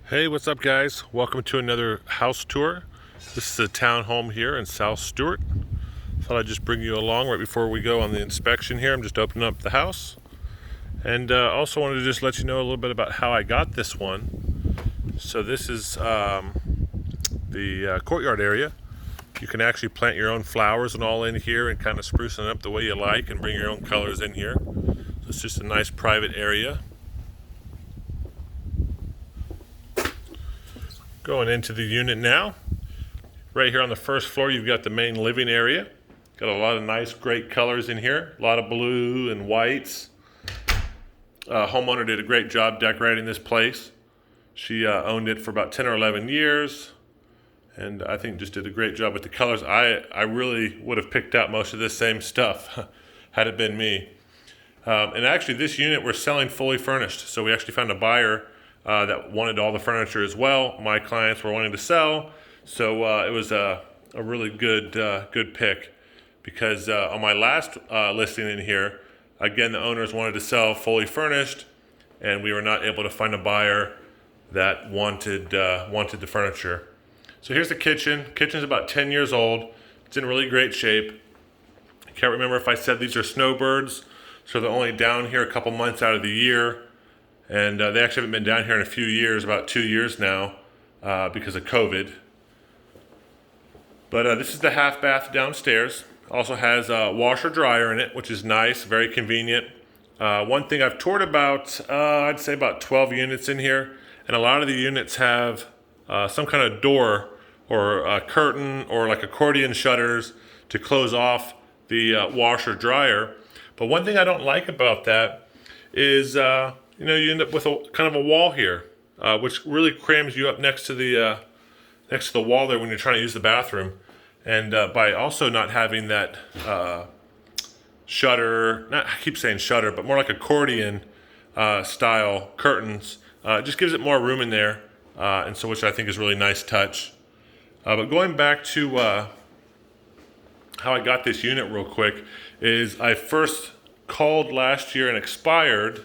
Hey, what's up, guys? Welcome to another house tour. This is a townhome here in South Stewart. Thought I'd just bring you along right before we go on the inspection here. I'm just opening up the house. And also wanted to just let you know a little bit about how I got this one. So this is the courtyard area. You can actually plant your own flowers and all in here and kind of spruce it up the way you like and bring your own colors in here. So it's just a nice private area. Going into the unit now. Right here on the first floor, you've got the main living area. Got a lot of nice, great colors in here. A lot of blue and whites. Homeowner did a great job decorating this place. She owned it for about 10 or 11 years. And I think just did a great job with the colors. I really would have picked out most of this same stuff had it been me. And actually, this unit we're selling fully furnished. So we actually found a buyer that wanted all the furniture as well. My clients were wanting to sell, so it was a really good pick, because on my last listing in here, again, the owners wanted to sell fully furnished, and we were not able to find a buyer that wanted the furniture. So here's the kitchen. Kitchen's about 10 years old. It's in really great shape. I can't remember if I said these are snowbirds, so they're only down here a couple months out of the year. And they actually haven't been down here in a few years, about 2 years now, because of COVID. But this is the half bath downstairs. Also has a washer dryer in it, which is nice, very convenient. One thing I've toured about, I'd say about 12 units in here. And a lot of the units have some kind of door or a curtain or like accordion shutters to close off the washer dryer. But one thing I don't like about that is you end up with a kind of a wall here, which really crams you up next to the wall there when you're trying to use the bathroom. And by also not having that shutter, I keep saying shutter, but more like accordion style curtains, it just gives it more room in there, and so which I think is a really nice touch. But going back to how I got this unit real quick, is I first called last year and expired.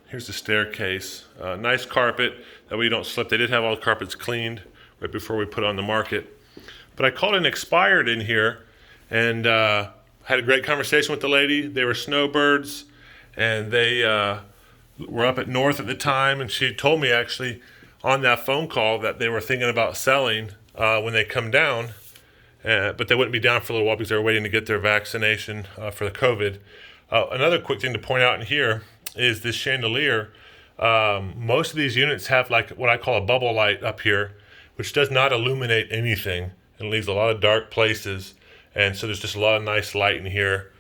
Here's the staircase. Nice carpet, that way you don't slip. They did have all the carpets cleaned right before we put it on the market. But I called and expired in here, and had a great conversation with the lady. They were snowbirds, and they were up at North at the time, and she told me actually on that phone call that they were thinking about selling when they come down, but they wouldn't be down for a little while because they were waiting to get their vaccination for the COVID. Another quick thing to point out in here is this chandelier. Most of these units have like what I call a bubble light up here, which does not illuminate anything and leaves a lot of dark places. And so there's just a lot of nice light in here.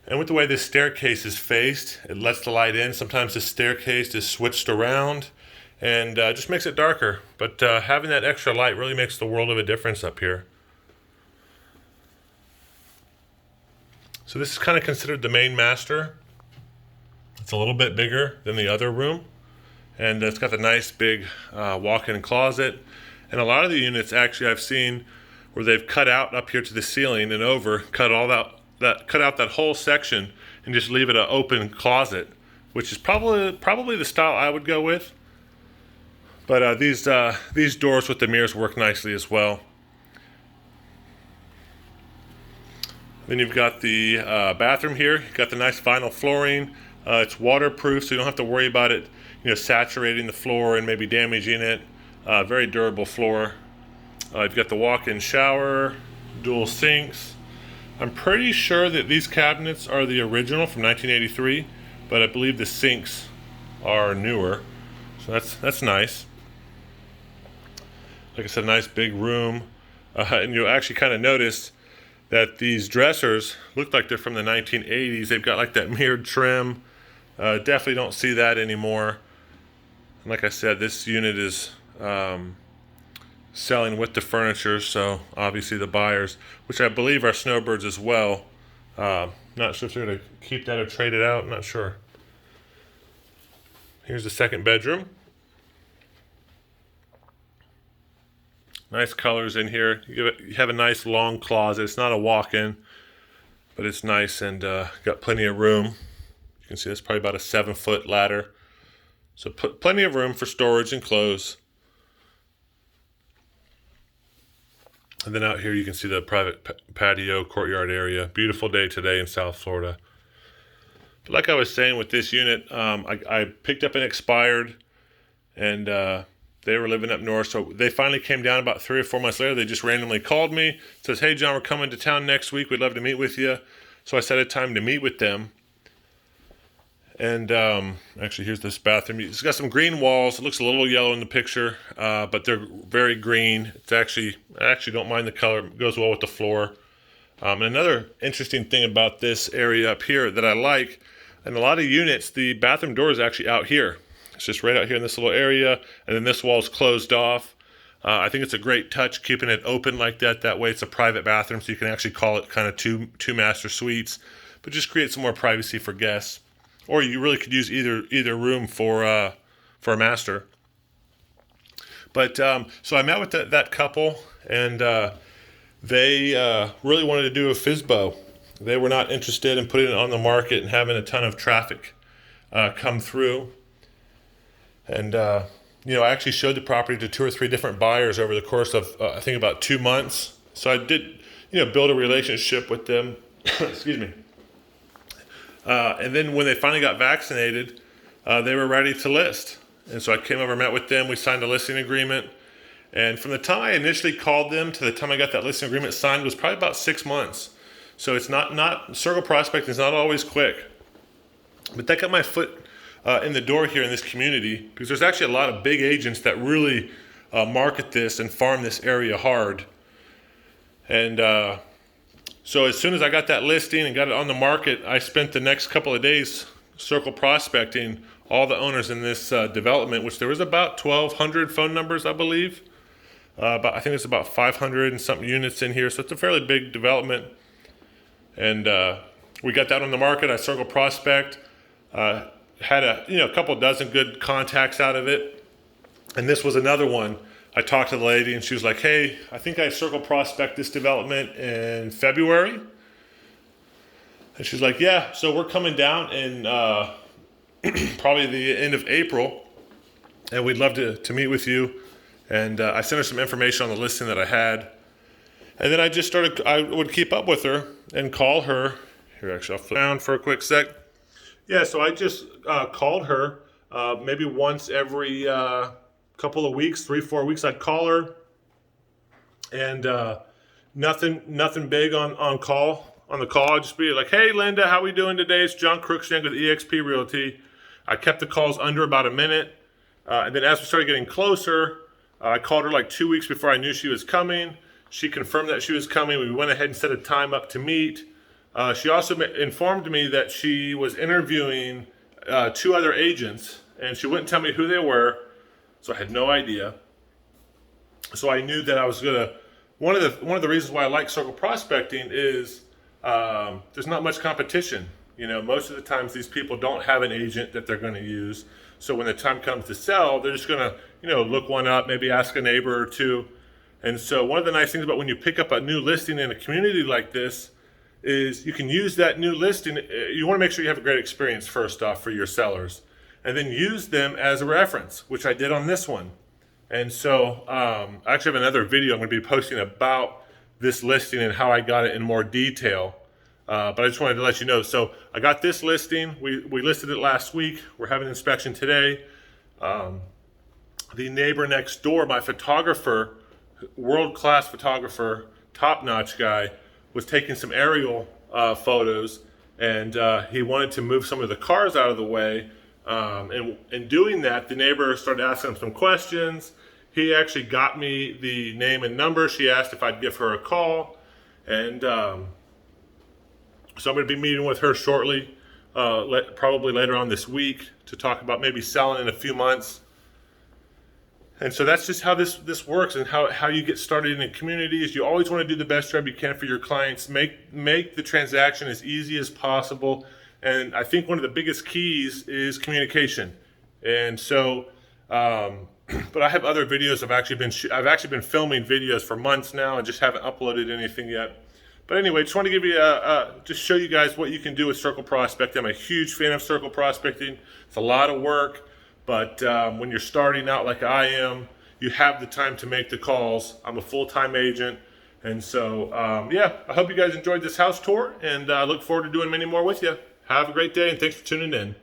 And with the way this staircase is faced, it lets the light in. Sometimes the staircase is switched around and just makes it darker. But having that extra light really makes the world of a difference up here. So this is kind of considered the main master. It's a little bit bigger than the other room, and it's got the nice big walk-in closet. And a lot of the units actually I've seen where they've cut out up here to the ceiling and over, cut out that whole section and just leave it an open closet, which is probably the style I would go with. But these doors with the mirrors work nicely as well. Then you've got the bathroom here. You've got the nice vinyl flooring. It's waterproof, so you don't have to worry about it, saturating the floor and maybe damaging it. Very durable floor. You've got the walk-in shower, dual sinks. I'm pretty sure that these cabinets are the original from 1983, but I believe the sinks are newer. So that's nice. Like I said, a nice big room. And you'll actually kind of notice that these dressers look like they're from the 1980s. They've got like that mirrored trim. Definitely don't see that anymore. And like I said, this unit is selling with the furniture, so obviously the buyers, which I believe are snowbirds as well. Not sure if they're going to keep that or trade it out. Not sure. Here's the second bedroom. Nice colors in here. You have a nice long closet. It's not a walk-in, but it's nice and got plenty of room. You can see that's probably about a 7-foot ladder. So plenty of room for storage and clothes. And then out here you can see the private patio courtyard area. Beautiful day today in South Florida. But like I was saying with this unit, I picked up an expired, and they were living up north. So they finally came down about 3 or 4 months later. They just randomly called me, says, "Hey John, we're coming to town next week. We'd love to meet with you." So I set a time to meet with them. And actually, here's this bathroom. It's got some green walls. It looks a little yellow in the picture, but they're very green. I actually don't mind the color. It goes well with the floor. And another interesting thing about this area up here that I like, in a lot of units, the bathroom door is actually out here. It's just right out here in this little area, and then this wall is closed off. I think it's a great touch, keeping it open like that. That way it's a private bathroom, so you can actually call it kind of two master suites, but just create some more privacy for guests. Or you really could use either room for a master. But so I met with that couple, and they really wanted to do a FSBO. They were not interested in putting it on the market and having a ton of traffic come through. And I actually showed the property to 2 or 3 different buyers over the course of I think about 2 months. So I did build a relationship with them. Excuse me. And then when they finally got vaccinated, they were ready to list. And so I came over, met with them. We signed a listing agreement. And from the time I initially called them to the time I got that listing agreement signed was probably about 6 months. So it's not circle prospecting is not always quick. But that got my foot in the door here in this community, because there's actually a lot of big agents that really market this and farm this area hard. And so as soon as I got that listing and got it on the market, I spent the next couple of days circle prospecting all the owners in this development, which there was about 1,200 phone numbers, I believe. I think it's about 500 and something units in here, so it's a fairly big development. And we got that on the market. I circle prospect, had a couple dozen good contacts out of it, and this was another one. I talked to the lady, and she was like, "Hey, I think I circle prospect this development in February." And she's like, "Yeah, so we're coming down in probably the end of April, and we'd love to meet with you." And I sent her some information on the listing that I had. And then I would keep up with her and call her. Here, actually, I'll flip down for a quick sec. Yeah, so I just called her maybe once every couple of weeks, 3-4 weeks. I'd call her, and nothing big on the call. I'd just be like, "Hey, Linda, how we doing today? It's John Crookshank with eXp Realty." I kept the calls under about a minute, and then as we started getting closer, I called her like 2 weeks before I knew she was coming. She confirmed that she was coming. We went ahead and set a time up to meet. She also informed me that she was interviewing 2 other agents, and she wouldn't tell me who they were, so I had no idea. So I knew that I was gonna. One of the reasons why I like circle prospecting is there's not much competition. Most of the times these people don't have an agent that they're going to use. So when the time comes to sell, they're just going to look one up, maybe ask a neighbor or two. And so one of the nice things about when you pick up a new listing in a community like this is you can use that new listing. You want to make sure you have a great experience first off for your sellers, and then use them as a reference, which I did on this one. And so I actually have another video I'm going to be posting about this listing and how I got it in more detail. But I just wanted to let you know. So I got this listing. We listed it last week. We're having an inspection today. The neighbor next door, my photographer, world-class photographer, top-notch guy, was taking some aerial photos, and he wanted to move some of the cars out of the way. And in doing that, the neighbor started asking him some questions. He actually got me the name and number. She asked if I'd give her a call. And so I'm going to be meeting with her shortly, probably later on this week, to talk about maybe selling in a few months. And so that's just how this works, and how you get started in a community is you always want to do the best job you can for your clients. Make the transaction as easy as possible. And I think one of the biggest keys is communication. And so, but I have other videos. I've actually been filming videos for months now and just haven't uploaded anything yet. But anyway, just want to give you just show you guys what you can do with circle prospecting. I'm a huge fan of circle prospecting. It's a lot of work, but when you're starting out like I am, you have the time to make the calls. I'm a full-time agent, And so, yeah, I hope you guys enjoyed this house tour, and I look forward to doing many more with you. Have a great day, and thanks for tuning in.